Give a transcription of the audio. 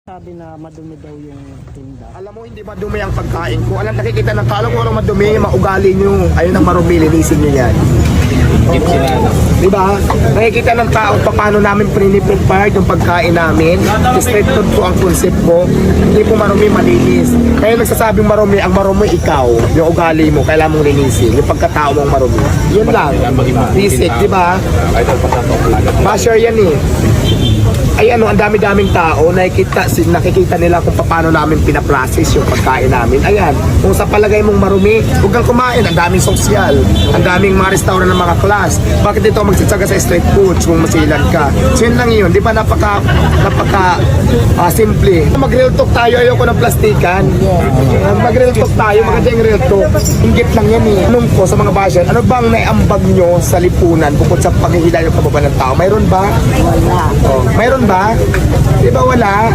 Sabi na madumi daw yung tinda. Alam mo, hindi madumi ang pagkain ko. Alam, nakikita ng tao kung anong madumi, maugali nyo. Ayun ang marumi, linisin nyo yan. Diba? Nakikita ng tao paano namin prepare yung pagkain namin. Straight food po ang concept ko. Hindi po marumi, malinis. Kaya nagsasabing marumi, ang marumi ikaw. Yung ugali mo, kailangan mong linisin. Yung pagkatao mong marumi. Yun lang. Basic, diba? Ma-share yan eh. Ay ano, ang dami-daming tao, nakikita nila kung paano namin pinaprocess yung pagkain namin. Ayan, kung sa palagay mong marumi, huwag kang kumain. Ang daming sosyal, ang daming mga restaurant ng mga class. Bakit dito magsitsaga sa street foods kung masilan ka? So yun lang yun, di ba simple. Mag-real talk tayo, ayoko ng plastikan. Mag-real talk tayo, maganda yung real talk. Inggit lang yan eh. Anong ko sa mga basher, ano bang naiambag nyo sa lipunan bukod sa paghihila yung kababa ng tao? Mayroon ba? Wala. Oh, mayroon ba? Di ba wala?